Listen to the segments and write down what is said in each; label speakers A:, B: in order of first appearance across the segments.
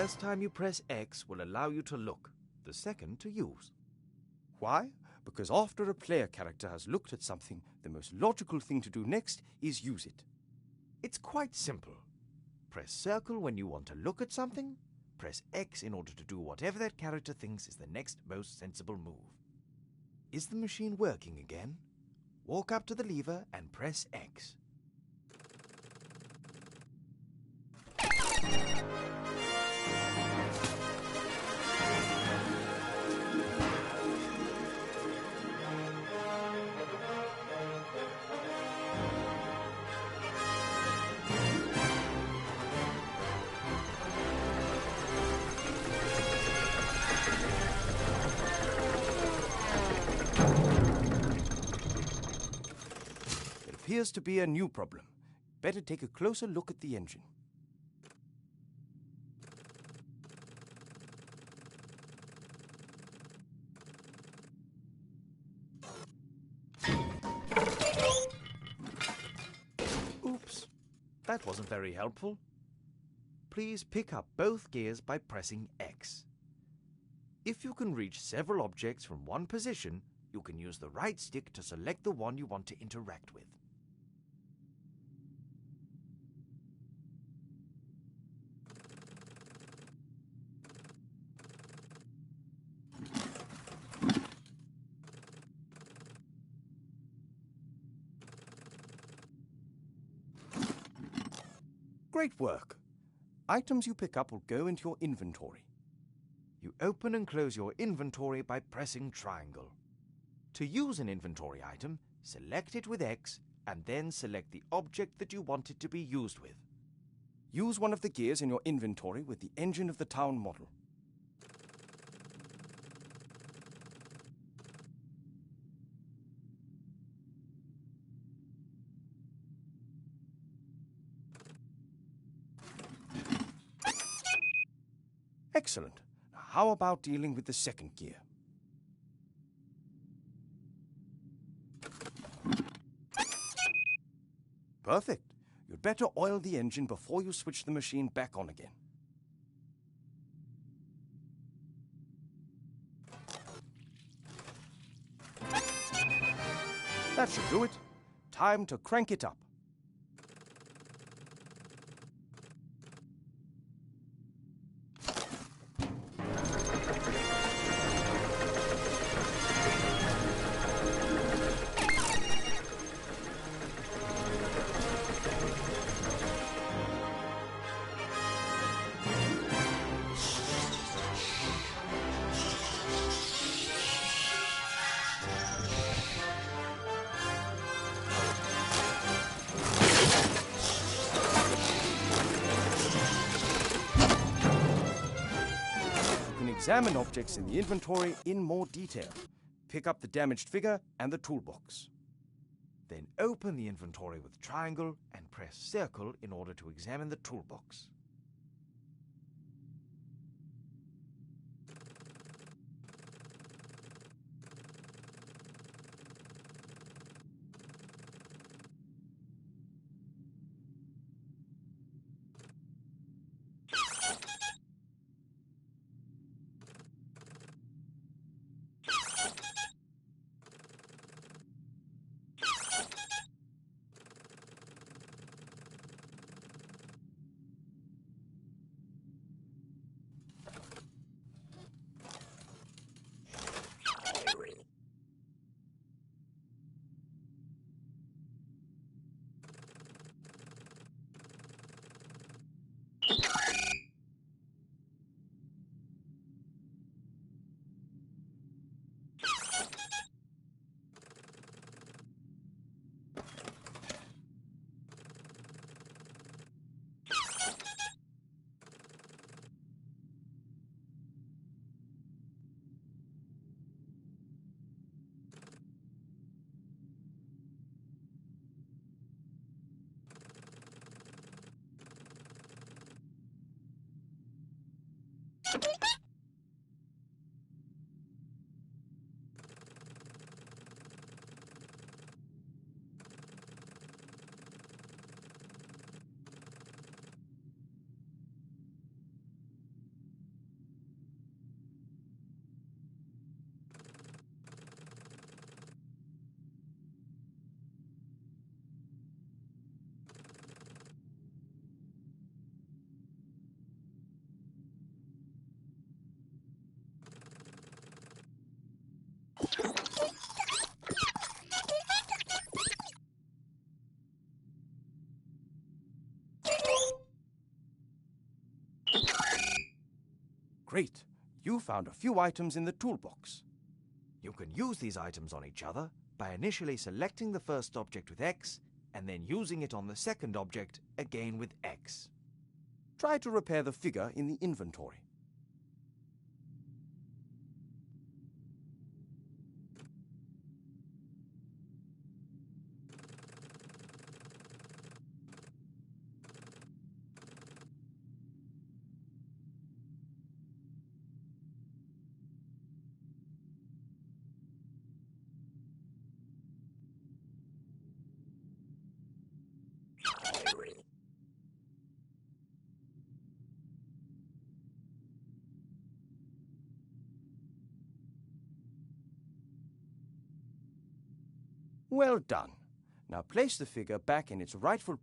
A: first time you press X will allow you to look, the second to use.
B: Why? Because after a player character has looked at something, the most logical thing to do next is use it.
A: It's quite simple. Press circle when you want to look at something, press X in order to do whatever that character thinks is the next most sensible move. Is the machine working again? Walk up to the lever and press X.
B: Appears to be a new problem. Better take a closer look at the engine.
A: Oops, that wasn't very helpful. Please pick up both gears by pressing X. If you can reach several objects from one position, you can use the right stick to select the one you want to interact with.
B: Great work. Items you pick up will go into your inventory.
A: You open and close your inventory by pressing triangle. To use an inventory item, select it with X and then select the object that you want it to be used with.
B: Use one of the gears in your inventory with the engine of the town model. Excellent. Now, how about dealing with the second gear? Perfect. You'd better oil the engine before you switch the machine back on again. That should do it. Time to crank it up. Examine objects in the inventory in more detail. Pick up the damaged figure and the toolbox.
A: Then open the inventory with triangle and press circle in order to examine the toolbox.
B: Great. You found a few items in the toolbox.
A: You can use these items on each other by initially selecting the first object with X and then using it on the second object again with X.
B: Try to repair the figure in the inventory. Well done. Now place the figure back in its rightful...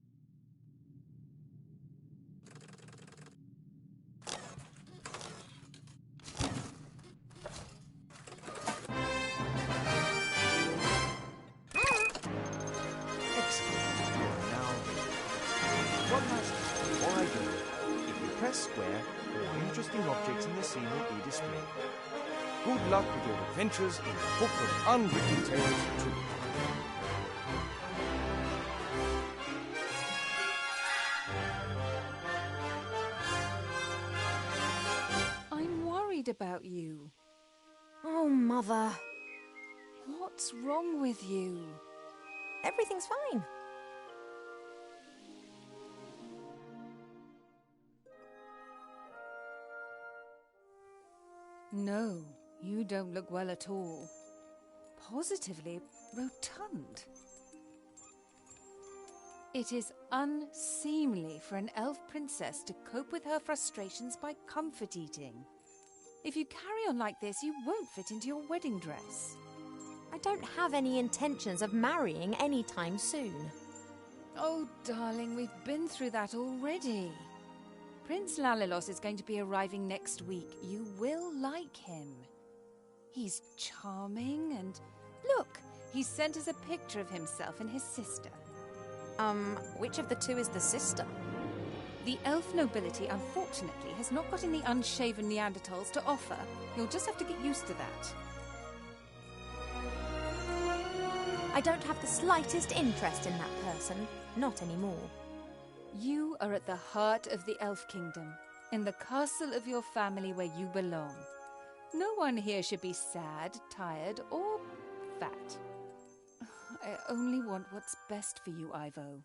A: Excellent. Now, one last thing before I go. If you press square, all interesting objects in the scene will be displayed.
B: Good luck with your adventures in the Book of Unwritten Tales 2.
C: I'm worried about you.
D: Oh, Mother.
C: What's wrong with you?
D: Everything's fine.
C: No, you don't look well at all. Positively rotund. It is unseemly for an elf princess to cope with her frustrations by comfort eating. If you carry on like this, you won't fit into your wedding dress.
D: I don't have any intentions of marrying anytime soon.
C: Oh, darling, we've been through that already. Prince Lalilos is going to be arriving next week. You will like him. He's charming and... Look, he sent us a picture of himself and his sister.
D: Which of the two is the sister?
C: The elf nobility, unfortunately, has not got any unshaven Neanderthals to offer. You'll just have to get used to that.
D: I don't have the slightest interest in that person. Not anymore.
C: You are at the heart of the Elf Kingdom, in the castle of your family where you belong. No one here should be sad, tired, or fat. I only want what's best for you, Ivo.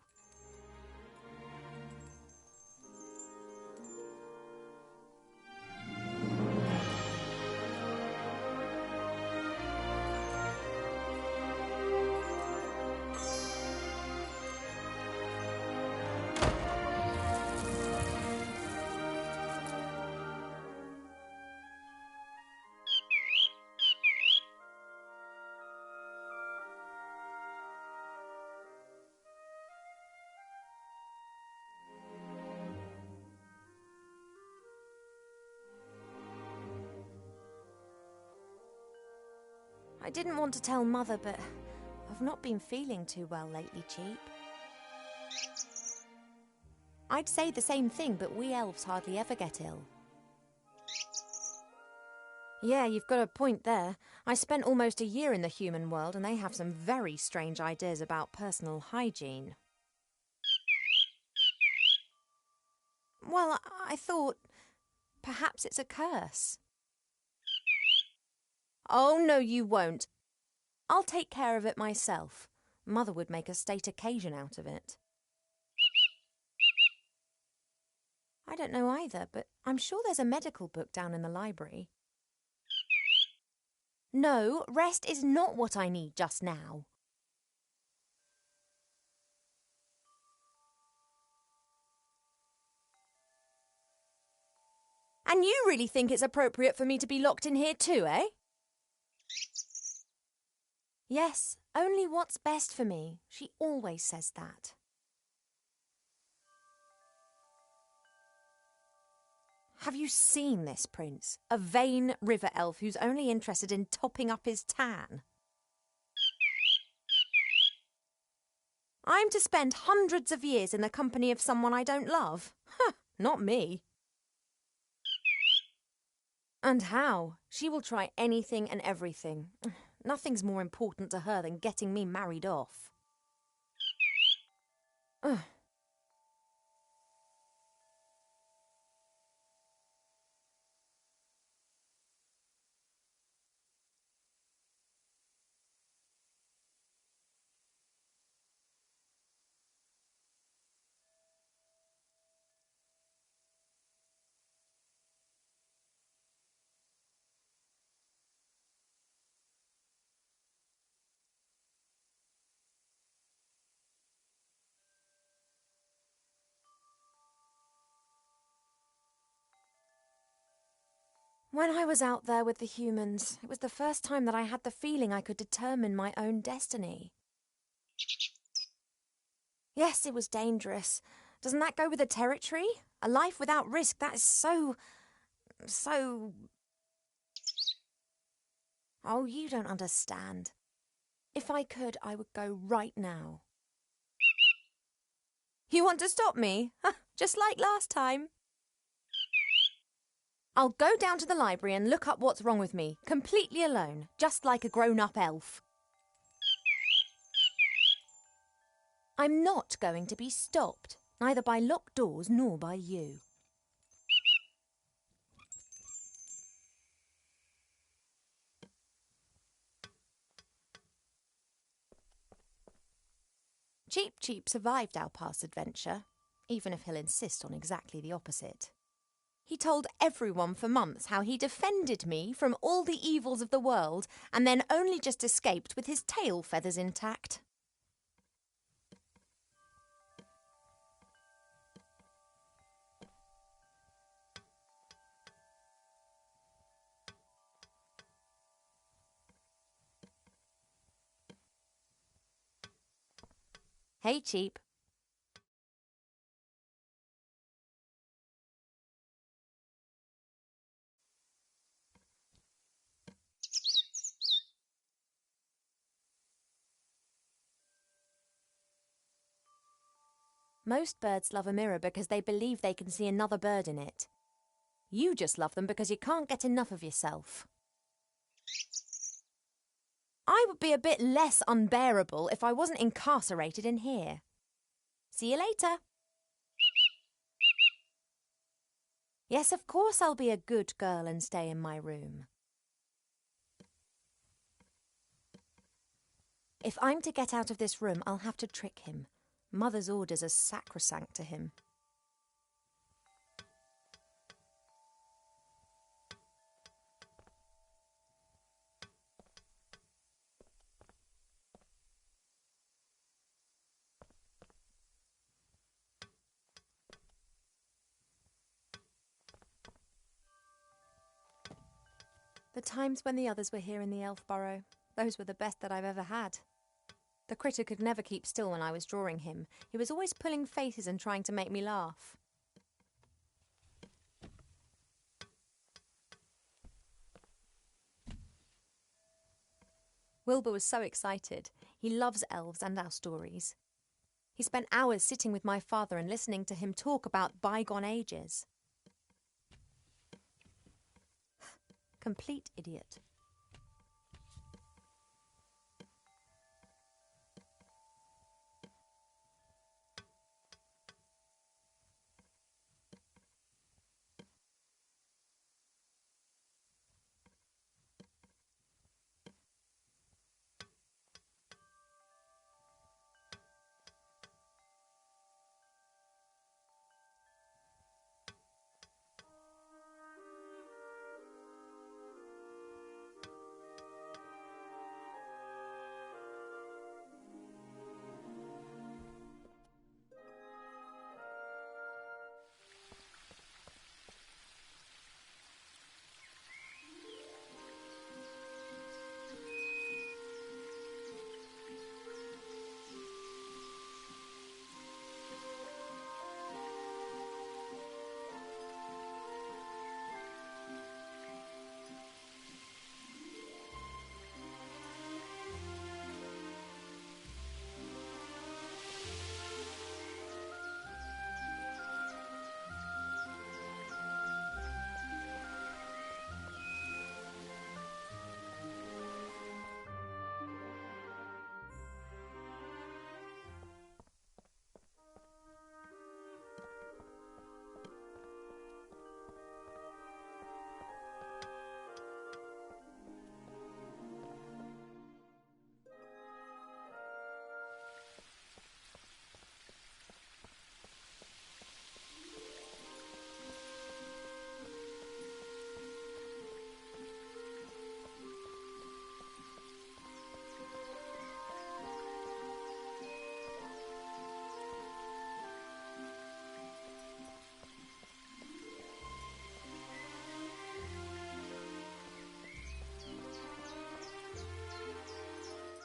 D: I didn't want to tell Mother, but I've not been feeling too well lately, Cheap. I'd say the same thing, but we elves hardly ever get ill. Yeah, you've got a point there. I spent almost a year in the human world, and they have some very strange ideas about personal hygiene. Well, I thought perhaps it's a curse. Oh, no, you won't. I'll take care of it myself. Mother would make a state occasion out of it. I don't know either, but I'm sure there's a medical book down in the library. No, rest is not what I need just now. And you really think it's appropriate for me to be locked in here too, eh? Yes, only what's best for me. She always says that. Have you seen this prince? A vain river elf who's only interested in topping up his tan. I'm to spend hundreds of years in the company of someone I don't love? Huh, not me. And how? She will try anything and everything. Nothing's more important to her than getting me married off. Ugh. When I was out there with the humans, it was the first time that I had the feeling I could determine my own destiny. Yes, it was dangerous. Doesn't that go with the territory? A life without risk, that is so... Oh, you don't understand. If I could, I would go right now. You want to stop me? Just like last time. I'll go down to the library and look up what's wrong with me, completely alone, just like a grown-up elf. I'm not going to be stopped, neither by locked doors nor by you. Cheep Cheep survived our past adventure, even if he'll insist on exactly the opposite. He told everyone for months how he defended me from all the evils of the world and then only just escaped with his tail feathers intact. Hey, Cheep. Most birds love a mirror because they believe they can see another bird in it. You just love them because you can't get enough of yourself. I would be a bit less unbearable if I wasn't incarcerated in here. See you later. Yes, of course I'll be a good girl and stay in my room. If I'm to get out of this room, I'll have to trick him. Mother's orders are sacrosanct to him. The times when the others were here in the elf burrow, those were the best that I've ever had. The critter could never keep still when I was drawing him. He was always pulling faces and trying to make me laugh. Wilbur was so excited. He loves elves and our stories. He spent hours sitting with my father and listening to him talk about bygone ages. Complete idiot.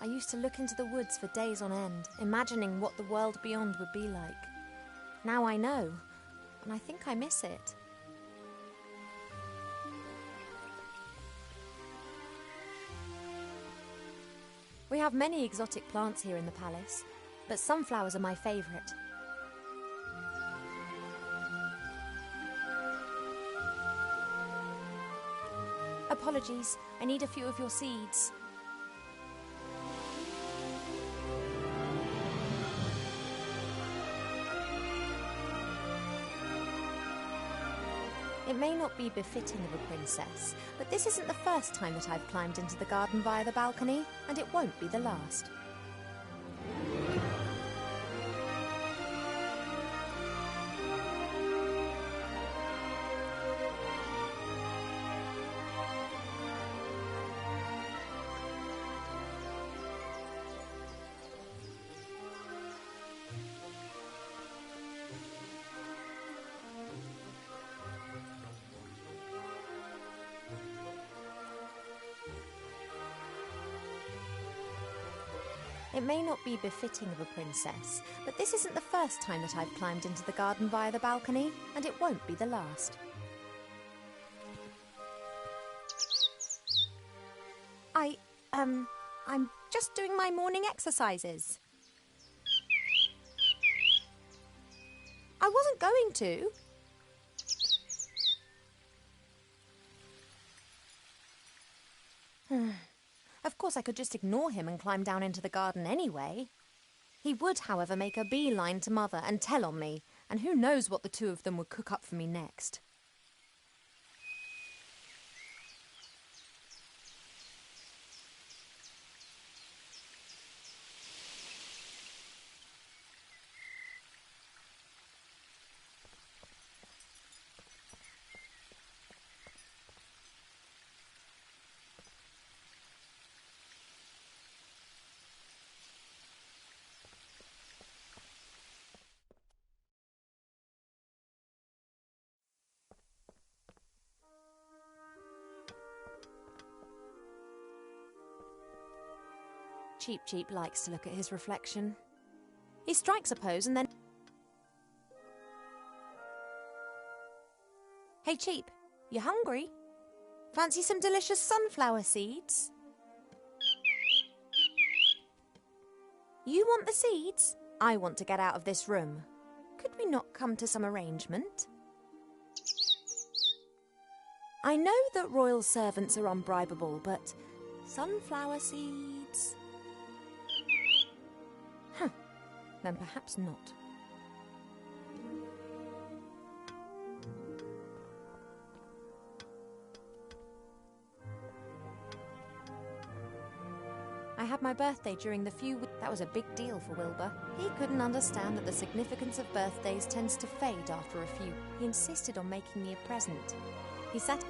D: I used to look into the woods for days on end, imagining what the world beyond would be like. Now I know, and I think I miss it. We have many exotic plants here in the palace, but sunflowers are my favourite. Apologies, I need a few of your seeds. It may not be befitting of a princess, but this isn't the first time that I've climbed into the garden via the balcony, and it won't be the last. It may not be befitting of a princess, but this isn't the first time that I've climbed into the garden via the balcony, and it won't be the last. I'm just doing my morning exercises. I wasn't going to. Of course, I could just ignore him and climb down into the garden anyway. He would, however, make a beeline to Mother and tell on me, and who knows what the two of them would cook up for me next. Cheep Cheep likes to look at his reflection. He strikes a pose and then... Hey Cheep, you hungry? Fancy some delicious sunflower seeds? You want the seeds? I want to get out of this room. Could we not come to some arrangement? I know that royal servants are unbribable, but sunflower seeds... Then perhaps not. I had my birthday during the few weeks. That was a big deal for Wilbur. He couldn't understand that the significance of birthdays tends to fade after a few. He insisted on making me a present. He sat...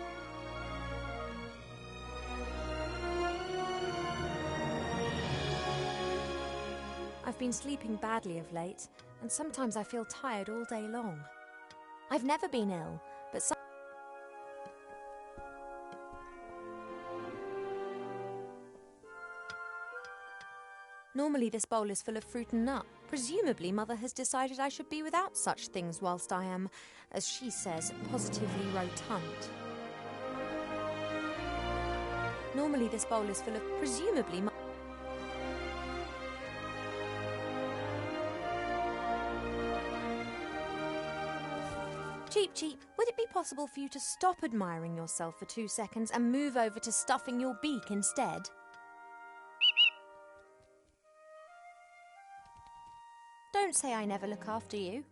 D: I've been sleeping badly of late, and sometimes I feel tired all day long. I've never been ill, but normally this bowl is full of fruit and nut. Presumably Mother has decided I should be without such things whilst I am, as she says, positively rotund. Normally this bowl is full of... Presumably... Cheep Cheep, would it be possible for you to stop admiring yourself for 2 seconds and move over to stuffing your beak instead? Don't say I never look after you.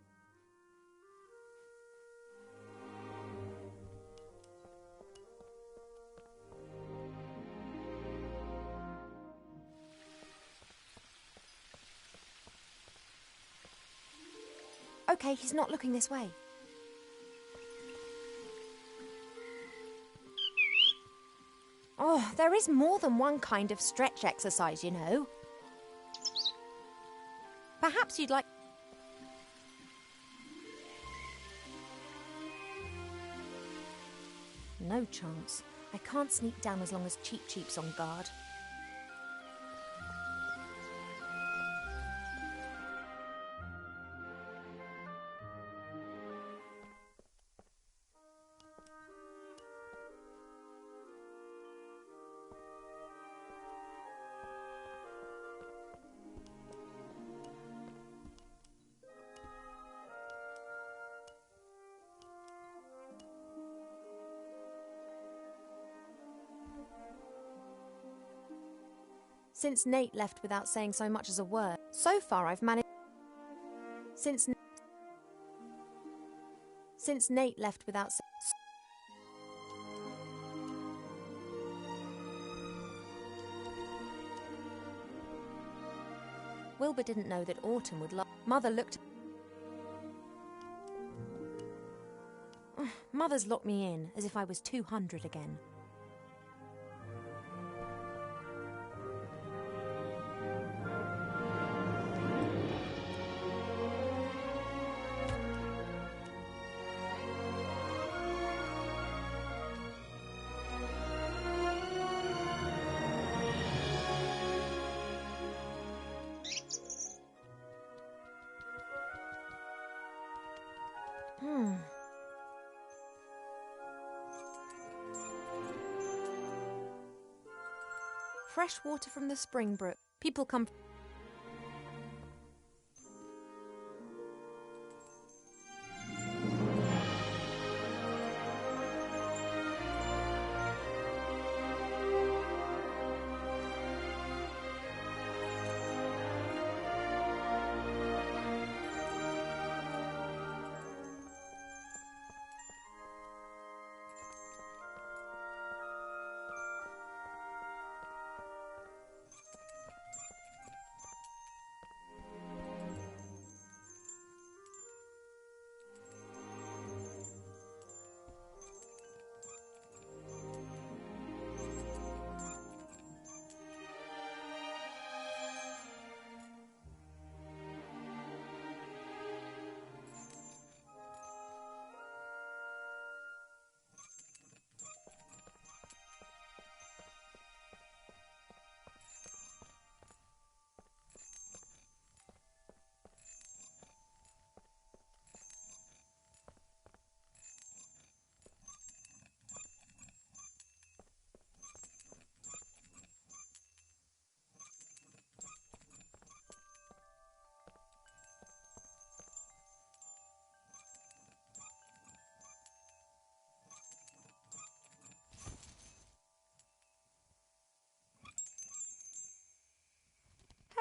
D: Okay, he's not looking this way. Oh, there is more than one kind of stretch exercise, you know. Perhaps you'd like... No chance. I can't sneak down as long as Cheep Cheep's on guard. Since Nate left without saying so much as a word, so far I've managed... Since Nate left without... Wilbur didn't know that Autumn would love... Mother looked... Mother's locked me in, as if I was 200 again. Fresh water from the spring brook. People come...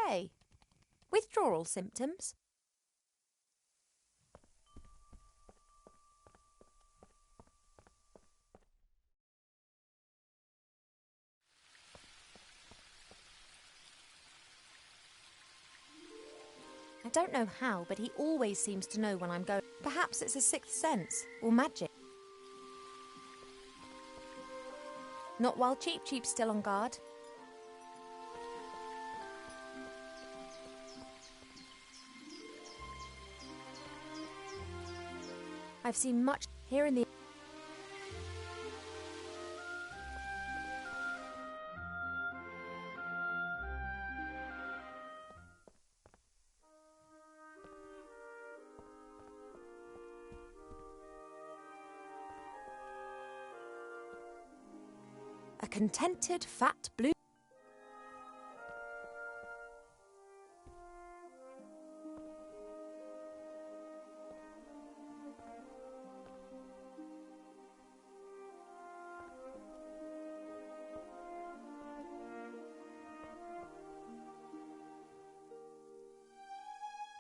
D: Hey, withdrawal symptoms? I don't know how, but he always seems to know when I'm going. Perhaps it's a sixth sense, or magic. Not while Cheep Cheep's still on guard. I've seen much here in the... A contented, fat, blue...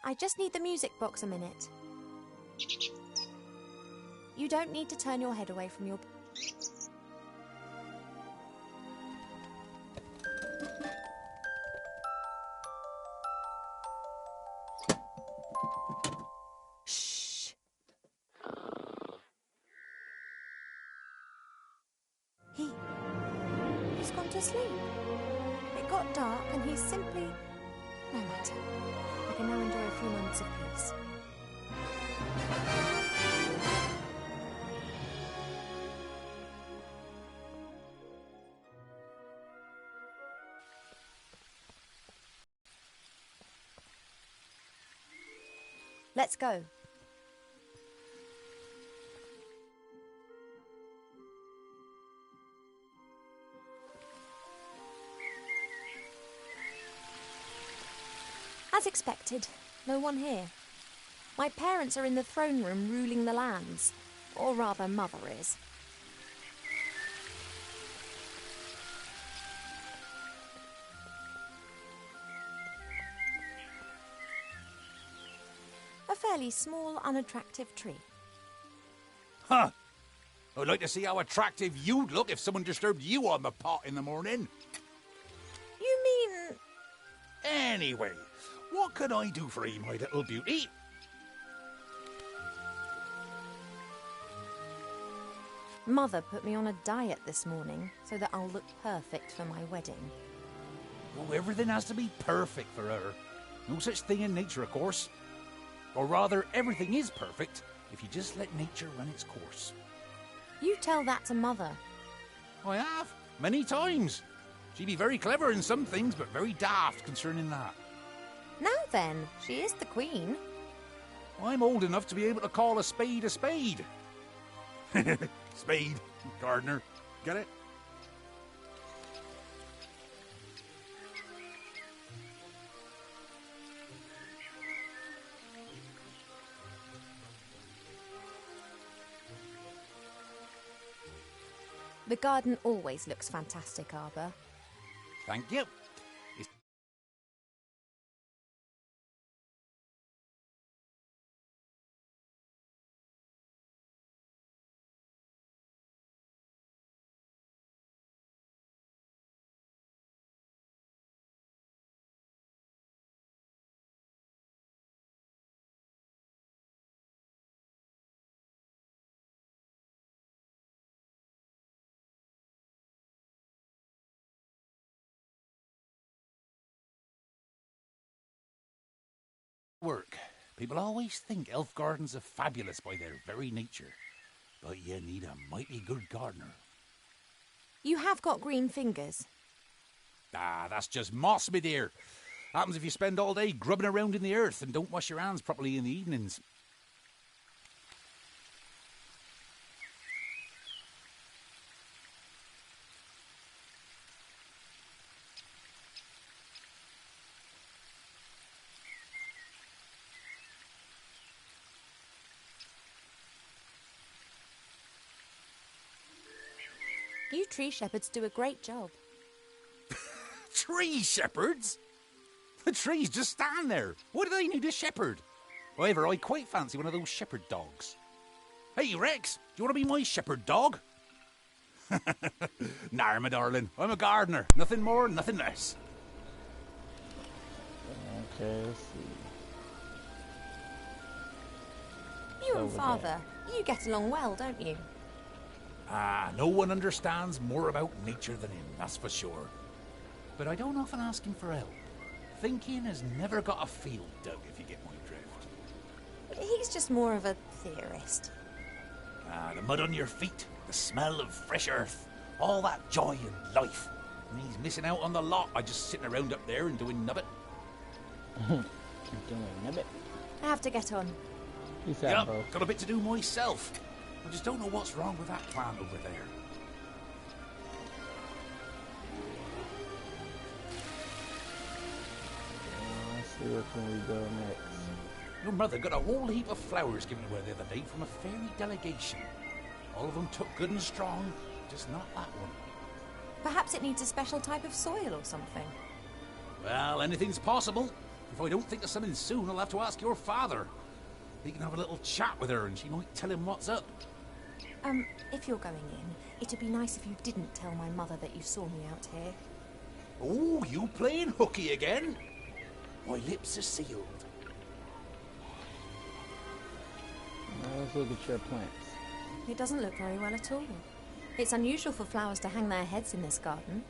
D: I just need the music box a minute. You don't need to turn your head away from your... Shh. He's gone to sleep. It got dark and he's simply... No matter. I can now enjoy a few moments of peace. Let's go. As expected, no one here. My parents are in the throne room ruling the lands. Or rather, Mother is. fairly small, unattractive tree.
E: Huh. I'd like to see how attractive you'd look if someone disturbed you on the pot in the morning.
D: You mean...
E: Anyway, what can I do for you, my little beauty?
D: Mother put me on a diet this morning so that I'll look perfect for my wedding.
E: Oh, everything has to be perfect for her. No such thing in nature, of course. Or rather, everything is perfect if you just let nature run its course.
D: You tell that to Mother.
E: I have, many times. She'd be very clever in some things, but very daft concerning that.
D: Now then, she is the queen.
E: I'm old enough to be able to call a spade a spade. Spade, gardener. Get it?
D: The garden always looks fantastic, Arbor.
E: Thank you. Work. People always think elf gardens are fabulous by their very nature. But you need a mighty good gardener.
D: You have got green fingers.
E: Ah, that's just moss, my dear. Happens if you spend all day grubbing around in the earth and don't wash your hands properly in the evenings.
D: You tree shepherds do a great job.
E: Tree shepherds? The trees just stand there. What do they need a shepherd? However, I quite fancy one of those shepherd dogs. Hey, Rex, do you want to be my shepherd dog? Nah, my darling. I'm a gardener. Nothing more, nothing less.
F: Okay, let's see.
D: You and Father, you get along well, don't you?
E: Ah, no one understands more about nature than him, that's for sure. But I don't often ask him for help. Thinking has never got a field dug, if you get my drift.
D: He's just more of a theorist.
E: Ah, the mud on your feet, the smell of fresh earth, all that joy and life. And he's missing out on the lot by just sitting around up there and doing nubbit.
F: Doing nibbit.
D: I have to get on.
F: Peace out,
E: Yep,
F: bro.
E: got a bit to do myself. I just don't know what's wrong with that plant over there.
F: Let's see where can we go next.
E: Your mother got a whole heap of flowers given to her the other day from a fairy delegation. All of them took good and strong, just not that one.
D: Perhaps it needs a special type of soil or something.
E: Well, anything's possible. If I don't think of something soon, I'll have to ask your father. He can have a little chat with her and she might tell him what's up.
D: If you're going in, it'd be nice if you didn't tell my mother that you saw me out here.
E: Oh, you playing hooky again? My lips are sealed.
F: Let's look at your plants.
D: It doesn't look very well at all. It's unusual for flowers to hang their heads in this garden.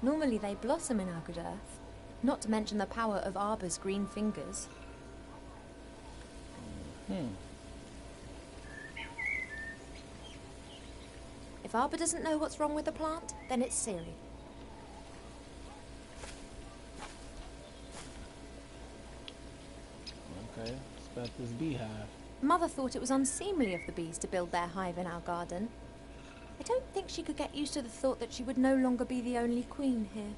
D: Normally they blossom in our good earth, not to mention the power of Arbor's green fingers. If Arbor doesn't know what's wrong with the plant, then it's Siri.
F: Okay, it's about this beehive.
D: Mother thought it was unseemly of the bees to build their hive in our garden. I don't think she could get used to the thought that she would no longer be the only queen here.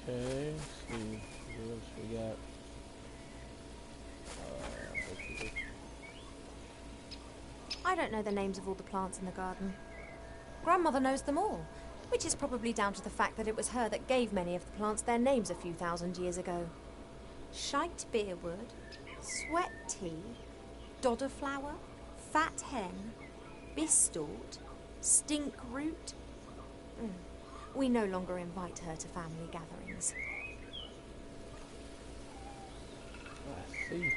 F: Okay, let's see what else we got. Okay.
D: I don't know the names of all the plants in the garden. Grandmother knows them all, which is probably down to the fact that it was her that gave many of the plants their names a few thousand years ago. shite beerwood, sweat tea, dodder flower, fat hen, bistort, stink root. We no longer invite her to family gatherings.
F: I see.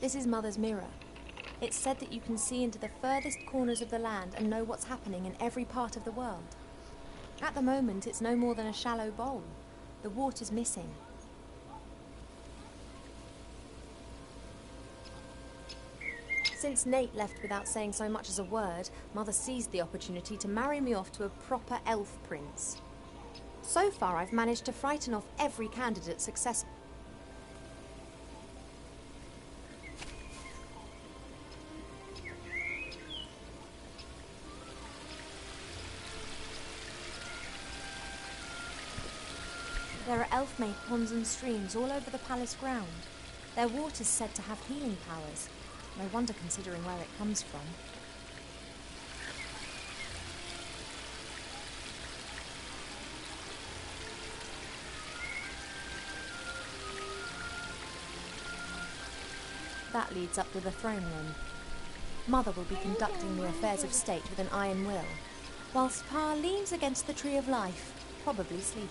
D: This is Mother's mirror. It's said that you can see into the furthest corners of the land and know what's happening in every part of the world. At the moment, it's no more than a shallow bowl. The water's missing. Since Nate left without saying so much as a word, Mother seized the opportunity to marry me off to a proper elf prince. So far, I've managed to frighten off every candidate successfully. There are elf-made ponds and streams all over the palace ground. Their water's said to have healing powers. No wonder considering where it comes from. That leads up to the throne room. Mother will be conducting the affairs of state with an iron will, whilst Pa leans against the tree of life, probably sleeping.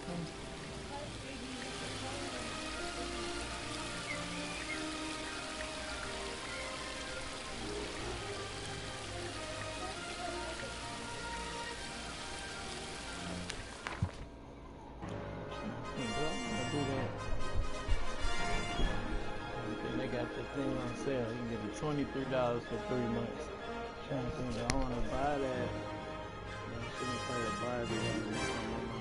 F: They got the thing on sale. You can get it $23 for 3 months. Trying to think, I want to buy that. I shouldn't play a Barbie.